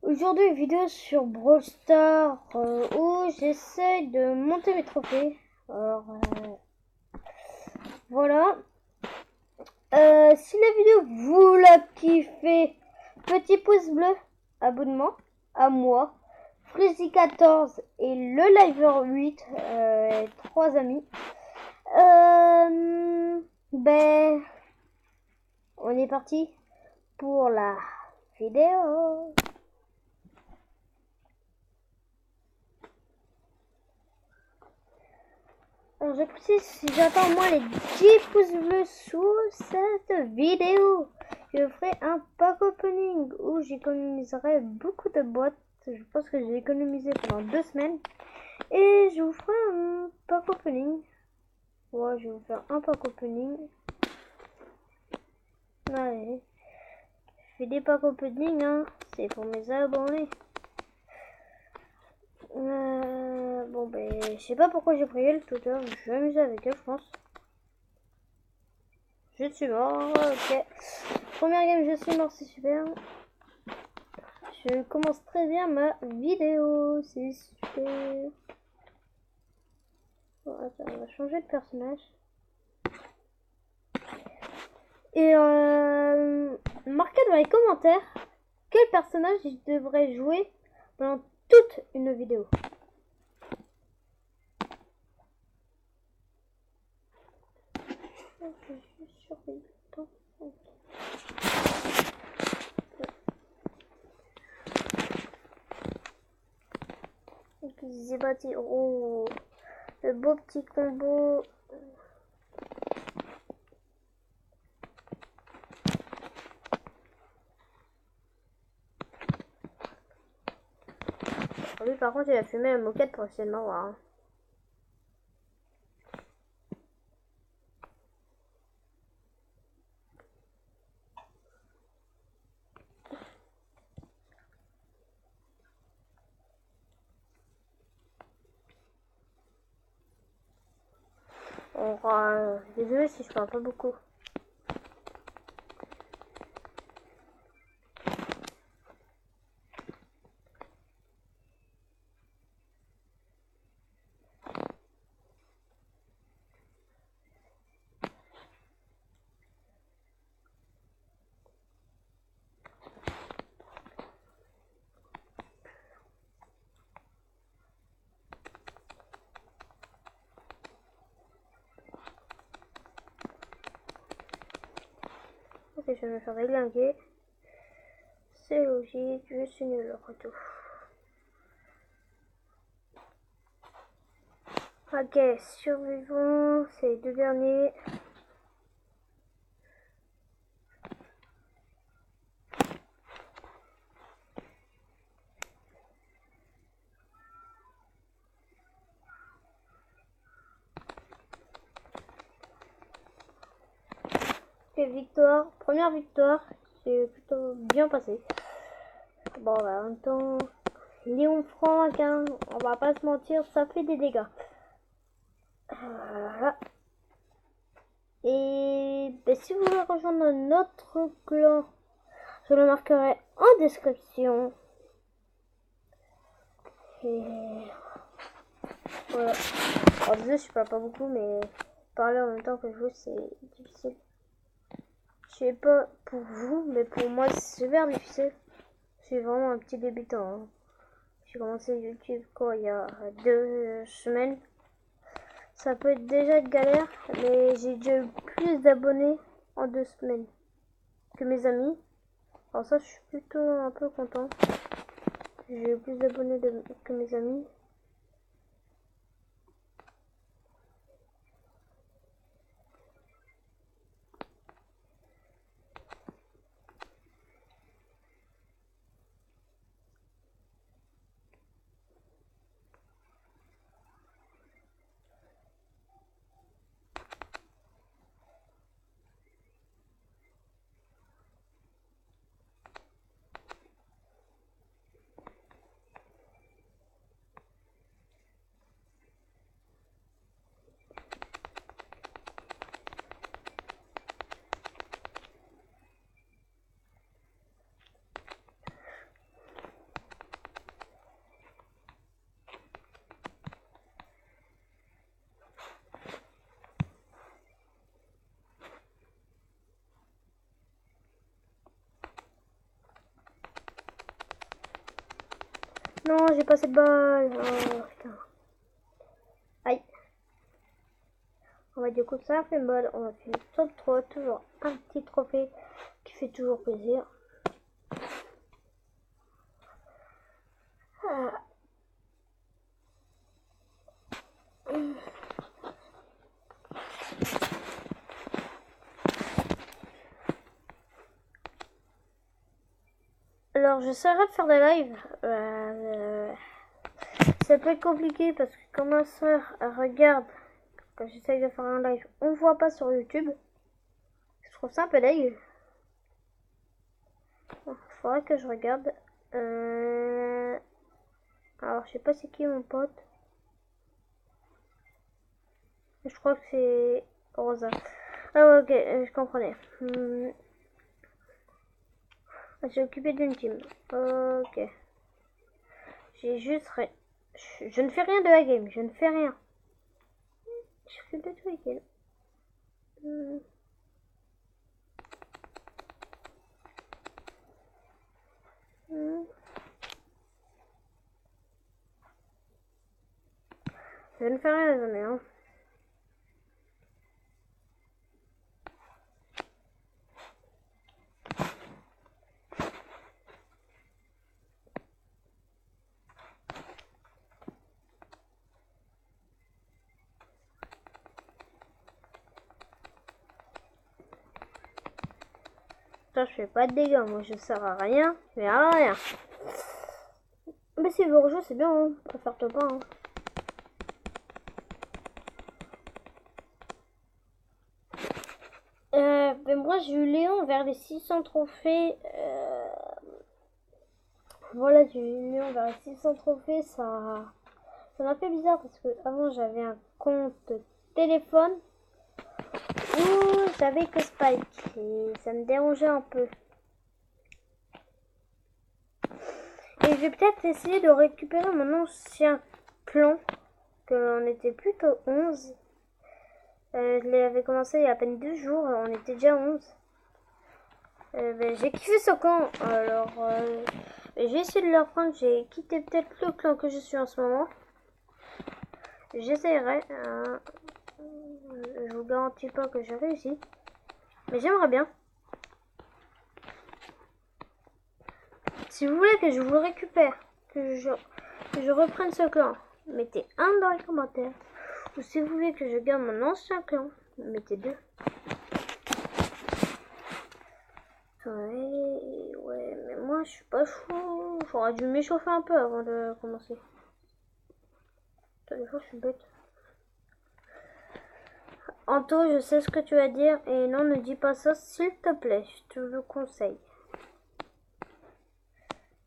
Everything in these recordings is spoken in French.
Aujourd'hui, une vidéo sur Brawl Stars où j'essaye de monter mes trophées. Alors, voilà. Si la vidéo vous la kiffez, petit pouce bleu, abonnement à moi, Frizzy14 et le Liver8, 3 amis. Ben, on est parti pour la vidéo. Alors je précise, si j'attends au moins les 10 pouces bleus sous cette vidéo, je ferai un pack opening où j'économiserai beaucoup de boîtes. Je pense que j'ai économisé pendant 2 semaines. Et je vous ferai un pack opening. Ouais, je vais vous faire un pack opening. Allez. Je fais des pack opening, hein. C'est pour mes abonnés. Bon ben, je sais pas pourquoi j'ai pris elle tout à l'heure. Je vais m'amuser avec elle, je pense. Je suis mort, ok. Première game, je suis mort, c'est super. Je commence très bien ma vidéo, c'est super. Bon, attends, on va changer de personnage. Et marquez dans les commentaires quel personnage je devrais jouer pendant toute une vidéo. Je suis surveillé. C'est parti. Oh, le beau petit combo. Lui, par contre, il a fumé la moquette pour essayer de m'avoir. Hein. Désolé si je parle pas beaucoup. Ok, je vais me faire déglinguer. C'est logique, je suis nul au retour. Ok, survivons, c'est les 2 derniers. Ok, victoire, première victoire, c'est plutôt bien passé. Bon, bah, en même temps, Léon Franck, hein, on va pas se mentir, ça fait des dégâts. Voilà. Et bah, si vous voulez rejoindre notre clan, je le marquerai en description. Et voilà. Alors désolé, je parle pas beaucoup, mais parler en même temps que jouer, c'est difficile. Je sais pas pour vous, mais pour moi, c'est super difficile. Je suis vraiment un petit débutant. Hein. J'ai commencé YouTube quoi, il y a 2 semaines. Ça peut être déjà de galère, mais j'ai déjà eu plus d'abonnés en 2 semaines que mes amis. Alors ça, je suis plutôt un peu content. J'ai eu plus d'abonnés que mes amis. Non, j'ai pas cette balle. Oh putain. Aïe. On va du coup ça fait mal. On va faire top 3. Toujours un petit trophée qui fait toujours plaisir. Ah. Alors j'essaierai de faire des lives. Ça peut être compliqué parce que quand ma soeur regarde, quand j'essaye de faire un live, on voit pas sur YouTube. Je trouve ça un peu dégueu. Il faudrait que je regarde. Alors je sais pas c'est qui mon pote. Je crois que c'est Rosa. Ah ouais, ok, je comprenais. J'ai occupé d'une team. Ok. J'ai juste... Je ne fais rien de la game. Je ne fais rien. Je fais de tout la game. Je ne fais rien les amis. Hein. Ça, je fais pas de dégâts. Moi, je sers à rien. Mais à rien. Mais si vous rejouez, c'est bien. Hein. Pas faire top 1. Hein. Ben moi, j'ai eu Léon vers les 600 trophées. Voilà, j'ai eu Léon vers les 600 trophées. Ça m'a fait bizarre parce que avant j'avais un compte téléphone où j'avais que Spike et ça me dérangeait un peu. Et je vais peut-être essayer de récupérer mon ancien clan, que l'on était plutôt 11. Je l'avais commencé il y a à peine 2 jours, on était déjà 11. Ben, j'ai kiffé ce clan, alors j'ai essayé de le reprendre, j'ai quitté peut-être le clan que je suis en ce moment. J'essaierai, je vous garantis pas que j'ai réussi, mais j'aimerais bien. Si vous voulez que je vous le récupère, que je reprenne ce clan, mettez 1 dans les commentaires. Ou si vous voulez que je garde mon ancien clan, mettez 2. Ouais, mais moi je suis pas chaud. J'aurais dû m'échauffer un peu avant de commencer. Des fois je suis bête. Anto, je sais ce que tu vas dire et non, ne dis pas ça s'il te plaît, je te le conseille.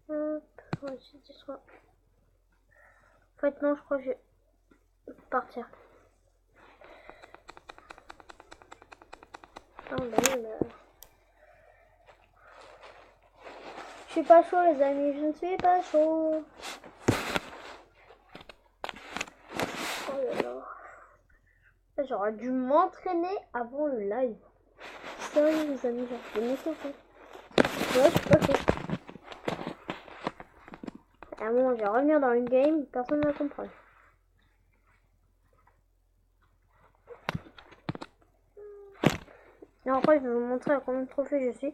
Hop, ouais, en fait non, je crois que je vais partir. Oh, je suis pas chaud les amis, je ne suis pas chaud. Oh là là. J'aurais dû m'entraîner avant le live. Sérieux les amis, j'ai m'échauffer. Ouais, je suis pas chaud. À un moment, je vais revenir dans une game, personne ne va comprendre. Et après, je vais vous montrer à combien de trophées je suis.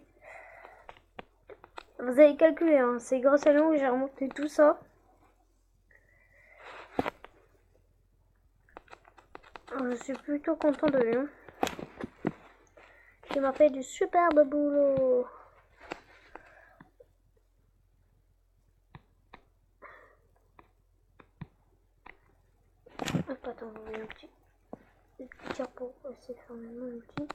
Vous avez calculé, hein, c'est grâce à Léon que j'ai remonté tout ça. Alors, je suis plutôt content de Léon. Il m'a fait du superbe boulot. Hop, attends, on va un petit tir pour essayer de faire mon ulti.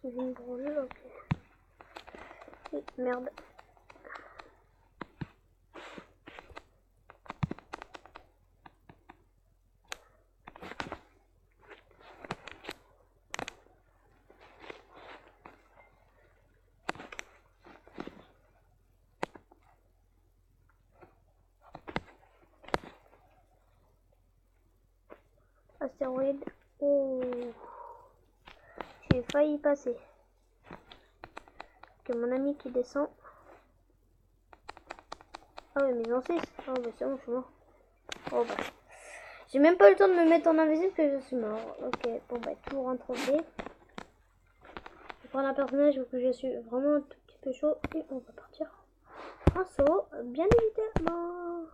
Qui vient de brûler, ok. Et merde. Astéroïde. Oh. J'ai failli passer. Que mon ami qui descend. Ah oui, mais en 6. Oh bah c'est bon, je suis mort. Oh bah. J'ai même pas eu le temps de me mettre en invisible que je suis mort. Ok, bon bah tout rentre bien. Je vais prendre un personnage que je suis vraiment un tout petit peu chaud et on va partir. Un saut, bien évidemment.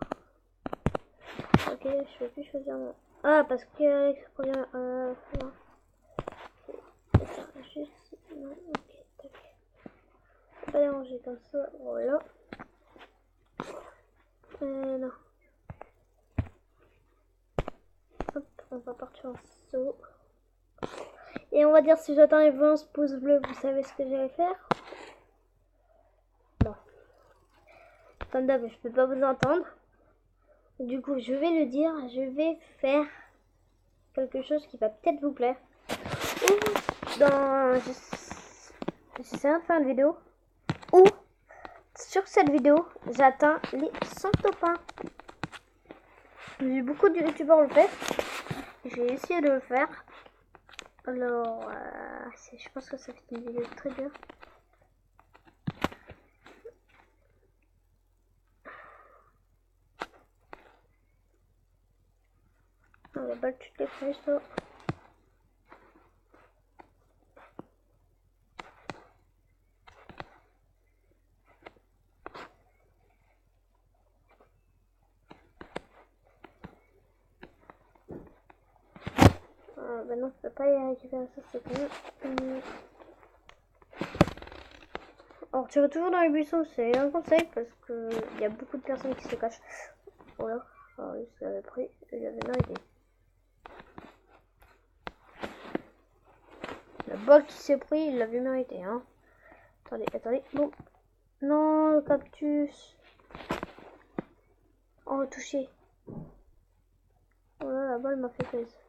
Ok, je peux plus choisir mon... Ah, parce que Alex revient... non. Juste... Non, ok, tac. Pas déranger comme ça, voilà. Non. Hop, on va partir en saut. Et on va dire si j'attends les 20 pouces bleus, vous savez ce que j'allais faire? Non. Comme d'hab, je peux pas vous entendre. Du coup, je vais le dire, je vais faire quelque chose qui va peut-être vous plaire. Ou dans... J'essaie de faire une vidéo. Ou sur cette vidéo, j'atteins les 100 top 1. J'ai vu beaucoup de youtubeurs le faire. J'ai essayé de le faire. Alors, je pense que ça fait une vidéo très dure. On va battre toutes les flèches là. Bah non, je peux pas y récupérer ça, c'est bon. Alors, tirer toujours dans les buissons, c'est un conseil parce que il y a beaucoup de personnes qui se cachent. Voilà, alors lui, je l'avais pris, je l'avais mérité. Le bol qui s'est pris, il l'avait mérité, hein. Attendez, attendez, bon. Non, le cactus. Oh, touché. Oh là, la balle m'a fait plaisir.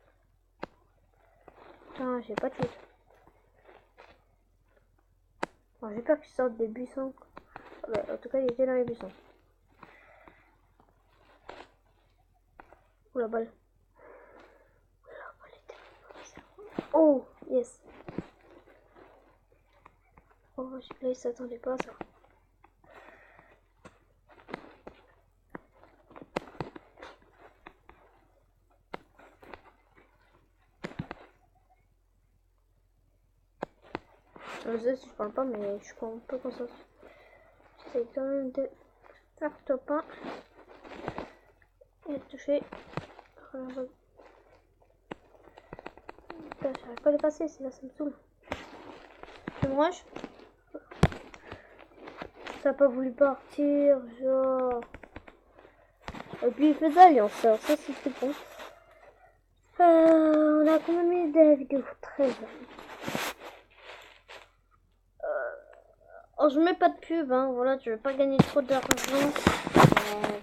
Putain, j'ai pas de chute. Oh, j'ai peur qu'il sorte des buissons. Ah bah, en tout cas, il était dans les buissons. Oh, la balle. La balle était... Oh, yes. Oh, là, il s'attendait pas à ça. Je sais si je parle pas, mais je suis un peu concentrée. J'essaie quand même de faire top 1 et de toucher. Putain, j'arrive pas à le passer, c'est là, ça me saoule. Je me rush. Ça a pas voulu partir, genre. Et puis il faisait alliance, alors ça c'était bon. On a combien de minutes de la vidéo? 13. Oh, je mets pas de pub, hein, voilà, je veux pas gagner trop d'argent.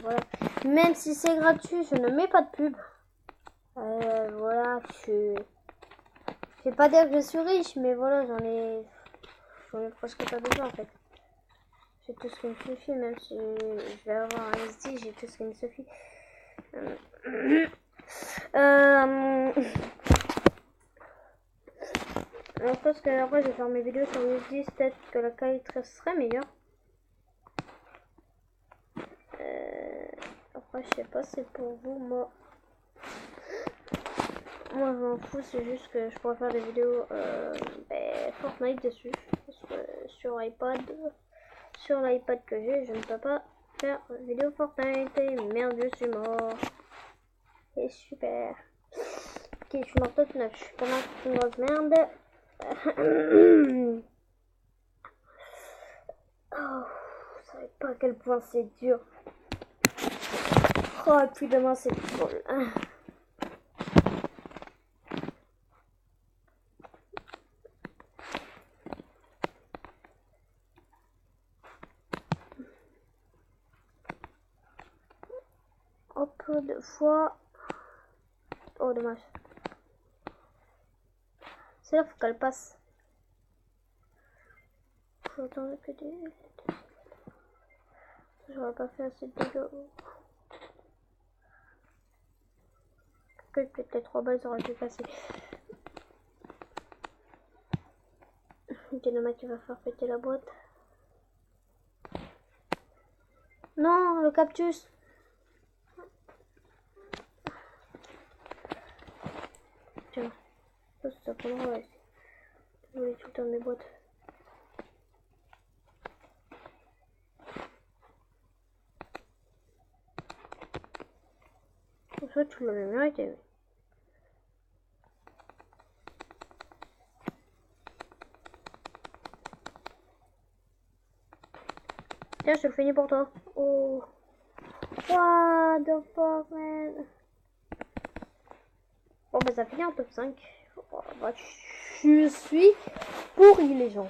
Voilà. Même si c'est gratuit, je ne mets pas de pub. Voilà, je vais pas dire que je suis riche, mais voilà, j'en ai presque pas besoin en fait. J'ai tout ce qui me suffit, même si je vais avoir un SD, j'ai tout ce qui me suffit. Je pense que après je vais faire mes vidéos sur USB, peut-être que la qualité serait meilleure. Après je sais pas, c'est pour vous, moi je m'en fous, c'est juste que je pourrais faire des vidéos Fortnite dessus. Parce que sur iPad, sur l'iPad que j'ai, je ne peux pas faire vidéo Fortnite. Et merde, je suis mort. Et super. Ok, je suis mort toute neuve, je suis pas mal une grosse merde. Oh, vous savez pas à quel point c'est dur. Oh, et puis demain c'est drôle. Hop, deux fois. Oh, dommage. C'est là, faut qu'elle passe. Faut attendre que des... J'aurais pas fait assez de dégâts. Peut-être les 3 balles auraient pu passer. Ok, le mec qui va faire péter la boîte. Non, le cactus. Tiens, ça prendra, ouais. Je voulais tout le temps mes boîtes. En fait, tu l'avais mérité. Tiens, je te le finis pour toi. Oh. What the fuck, man. Bon, bah, ça finit en top 5. Oh, bah, je suis pourri, les gens.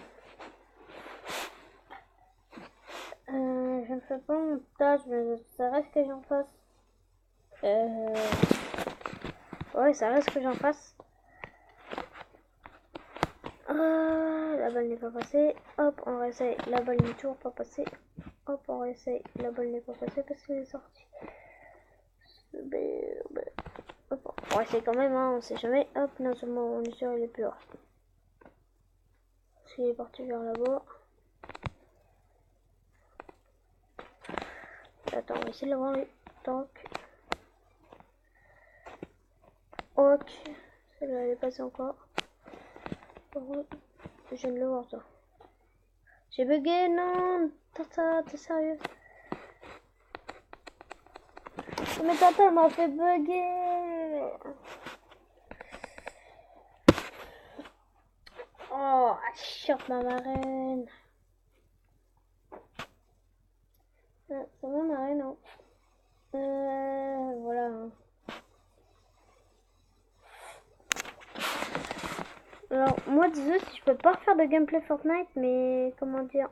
Je ne fais pas mon montage, mais ça reste que j'en fasse. Ouais, ça reste que j'en fasse. La balle n'est pas passée. Hop, on réessaye. La balle n'est toujours pas passée. Hop, on réessaye. La balle n'est pas passée parce qu'elle est sortie. Hop, on va essayer quand même, hein, on sait jamais. Hop, non seulement on est sûr il est pur. Parce qu'il est parti vers là-bas. Attends, on va essayer de l'avoir lui. Tac. Ok. Celle-là elle est passée encore. Je viens de le voir, toi. J'ai bugué, non. Tata, t'es sérieux? Mais Tata m'a fait bugger. Oh, short ma marraine. Ah, c'est ma marraine, non. Voilà. Alors, moi, désolé si je peux pas faire de gameplay Fortnite, mais comment dire.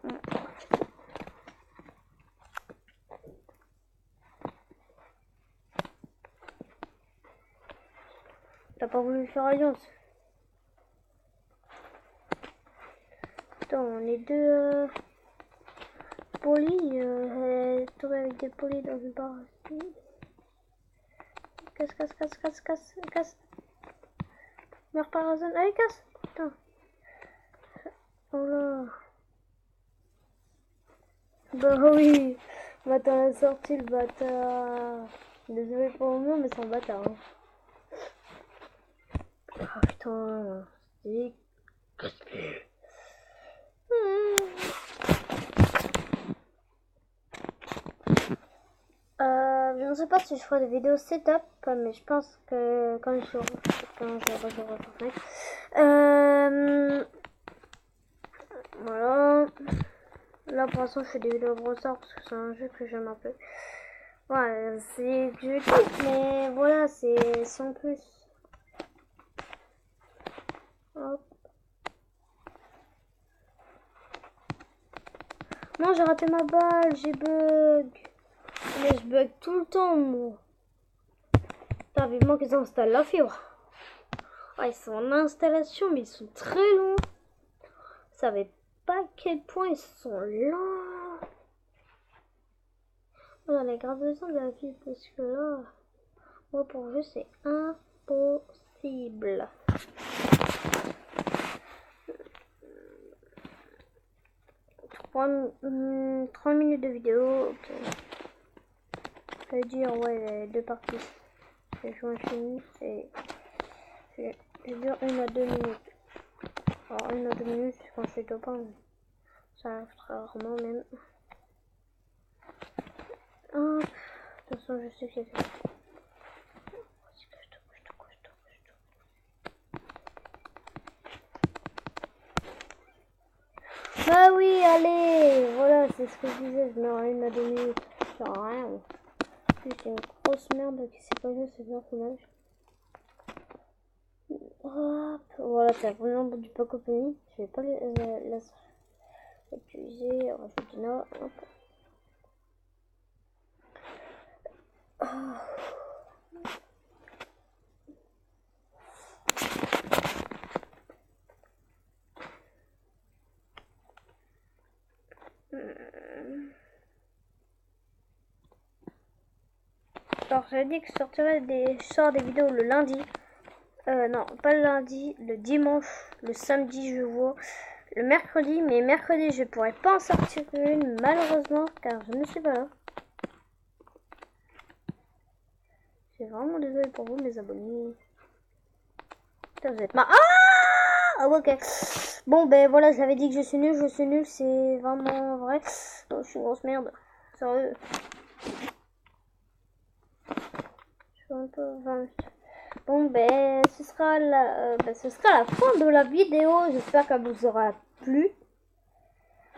T'as pas voulu faire alliance. Attends, on est deux polis. Tombé avec des polis dans une barre. Casse, casse, casse, casse, casse, casse. Meurs par la zone. Allez, casse. Putain. Oh là. Bah oui. Bah t'en as sorti le bâtard. Désolé pour le nom, mais c'est un bâtard. Hein. Ah putain. C'est... Je ne sais pas si je ferai des vidéos setup, mais je pense que quand je rejouerai Fortnite. Voilà. Là pour l'instant je fais des vidéos de ressort parce que c'est un jeu que j'aime un peu. Ouais, c'est que je kiffe, mais voilà, c'est sans plus. Hop. Non, j'ai raté ma balle, j'ai bug. Mais je bug tout le temps, moi. Putain, vivement qu'ils installent la fibre. Ouais, ils sont en installation, mais ils sont très longs. Vous savez pas à quel point ils sont lents. On a grave besoin de la fibre parce que là, moi pour jouer c'est impossible. 3 minutes de vidéo, ok. Ça veut dire, ouais, les deux parties. Je joue infini et je dure 1 à 2 minutes. Alors 1 à 2 minutes, c'est quand je fais top 1. Ça arrive très rarement même. Ah, de toute façon, je sais que c'est ça. Bah oui, allez, voilà, c'est ce que je disais, je meurs à 1 à 2 minutes, ça sert à rien. C'est une grosse merde qui s'est pas joué, c'est bien dommage. Hop, voilà, c'est la première bout du pack opening. Je vais pas l'utiliser, rajouter là, hop. Alors j'avais dit que je sors des vidéos le lundi. Non, pas le lundi, le dimanche, le samedi je vois, le mercredi, mais mercredi je pourrais pas en sortir une malheureusement car je ne suis pas là. Je suis vraiment désolée pour vous, mes abonnés. Putain, vous êtes marre. Ah, ok. Bon, ben voilà, j'avais dit que je suis nul, c'est vraiment vrai. Oh, je suis une grosse merde. Sérieux. Je suis un peu... Bon, ben, ce sera la fin de la vidéo. J'espère qu'elle vous aura plu.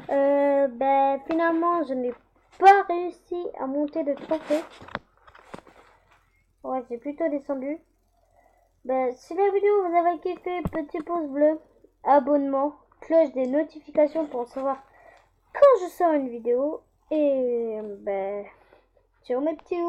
Ben, finalement, je n'ai pas réussi à monter de trophée. Ouais, j'ai plutôt descendu. Ben, si la vidéo vous avez kiffé, petit pouce bleu, abonnement, cloche des notifications pour savoir quand je sors une vidéo. Et ben, ciao mes petits.